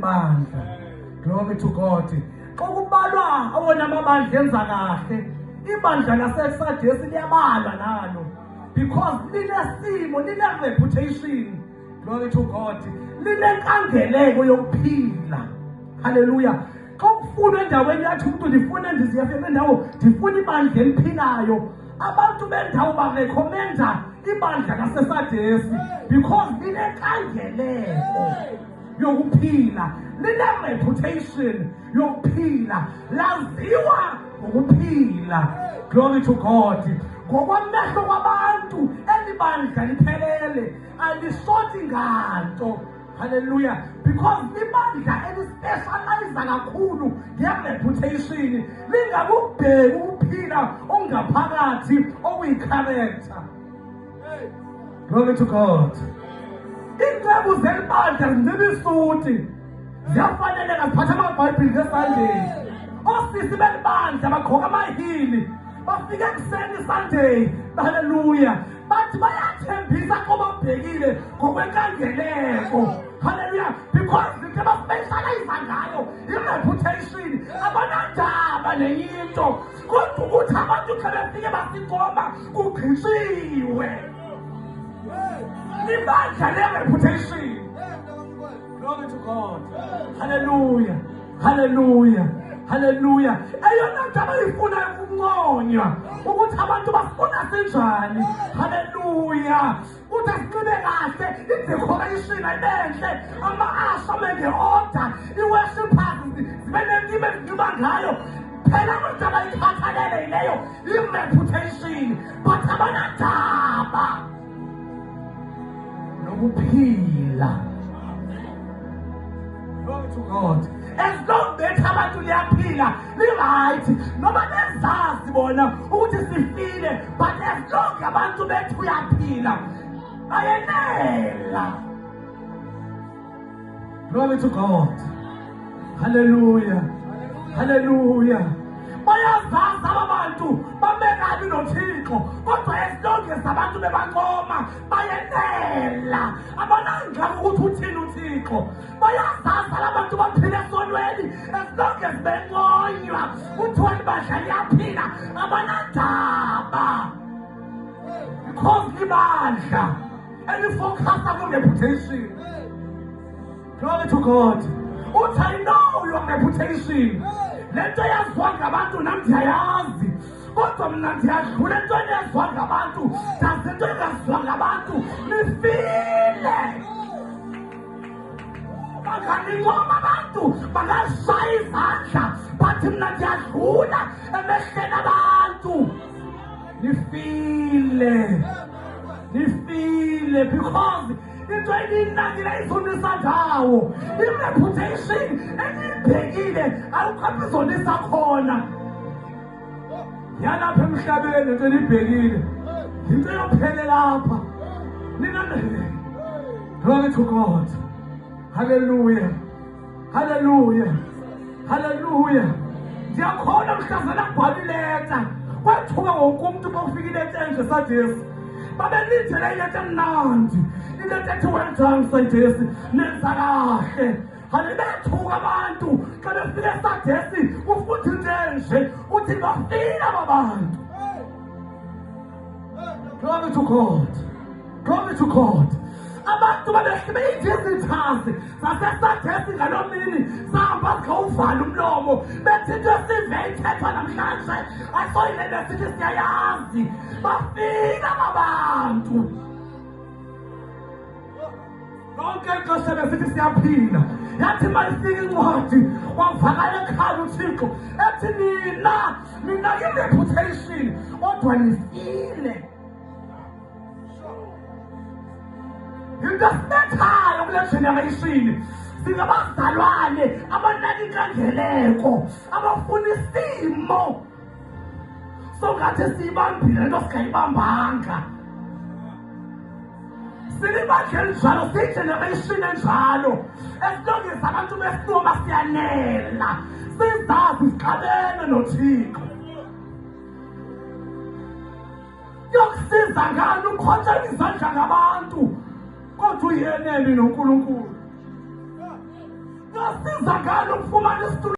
bandla. Glory to God. Okubalwa awona amabandla enza kahle. Ibandla laseSardis liyabalwa nalo because linesimo, line-reputation. Glory to God. Linenkangeleko yokuphila. Hallelujah. Xa ufuna endaweni yathi umuntu ndifuna ndiziyafika endawo ndifuna ibandla eliphilayo, abantu bendawo barekhomenda ibandla laseSardis because linenkangeleko yokuphila, line-reputation yokuphila, laziwa ngokuphila. Glory to God. Ngokwamehlo kwabantu eli bandla liphelele, alisoti nganto. Hallelujah. Because ibandla elispecialize kakhulu nge-reputation, lingakubheki ukuphila ongaphakathi okuyi-character. Glory to God. Iinceku zelibandla zinibisuti ziyafaneleka ziphatha amabhayibhili ngeSunday. Osisi belibandla bagqoka amahili, bafika ekuseni Sunday. Hallelujah. Bathi bayathembisa kobabhekile ngokwenkangeleko. Hallelujah. Because into abaspecialize ngayo i-reputation, abanandaba nenye into, kodwa ukuthi abantu xa befike basigoma kugqishiwe. Libandla le-reputation. Glory to God. Hallelujah. Hallelujah. Hallelujah. Eyona nto abayifuna ukunconywa ukuthi abantu bafuna sinjani. Hallelujah. Uthi asinxibe kahle, i-decoration ayibenhle, ama-asha ame-nge-order, i-worshippers zibe nentimo ezinxiba ngayo. Phela abantu abayikhathalele yileyo i-reputation, but abanandaba nokuphila. Glory to God. As long as abantu liyaphila, li-right, noma nezazi bona ukuthi sifile, but as long abantu bethu uyaphila, ayenela. Glory to God. Hallelujah. Hallelujah. Bayazazi abantu bamekabi noThixo, kodwa as long as abantu bebancoma bayenela. Abanandla ukuthi uthini uThixo. Bayazazi abantu baphila esonweni as long as benconywa kuthiwa ibandla liyaphila, abanandaba. Because ibandla elifocusa ku-reputation. Glory to God. Uthi I know your reputation. Lento yaziwa ngabantu nami ndiyayazi, kodwa mna ndiyadlula entweni yaziwa ngabantu, ndazi into engaziwa ngabantu nifile. Banganincoma abantu, bangashaya izandla, but mna ndiyadlula emehleni abantu. Nifile. Nifile because into eninakile izonisa ndawo, i-reputation eniyibhekile ayukho izonisa khona. Yalapha emhlabeni into eniyibhekile into yophele lapha. Glory to God. Hallelujah. Hallelujah. Hallelujah. Ndiyakhona mhlazana kubhala ileta kwathuka wonke umuntu kufika ileta enje Sardis. Babelithele ileta emnandi, ileta ethi wenjani Sardis, nenza kahle. Halibethuka abantu xa befika eSardis ufuthi into enje uthi bafile abantu. Glory to God. Glory to God. Abantu babeyithi izithazi zaseSardis ngaloo mini zahamba zikawuvala umlomo bethi into esive ithethwa namhlanje ayisoyile besithi siyayazi. Bafika abantu lonke ixesha besithi siyaphila. Yathi mayifika incwadi wavakala ekhaya uThixo ethi nina i-reputation kodwa nifile. Into esibethayo kule generation singabazalwane abanaki inkangeleko, abafuna isimo songathi siyibambile nto singayibambanga. Silibandla elinjalo, siyigeneration enjalo. As long as abantu besinoma siyanela, sizazi sixabene noThixo. Yokusiza ngani ukhotsha izandla ngabantu kodwa uyenene noNkulunkulu. Ngasizakala ukufumana isitulo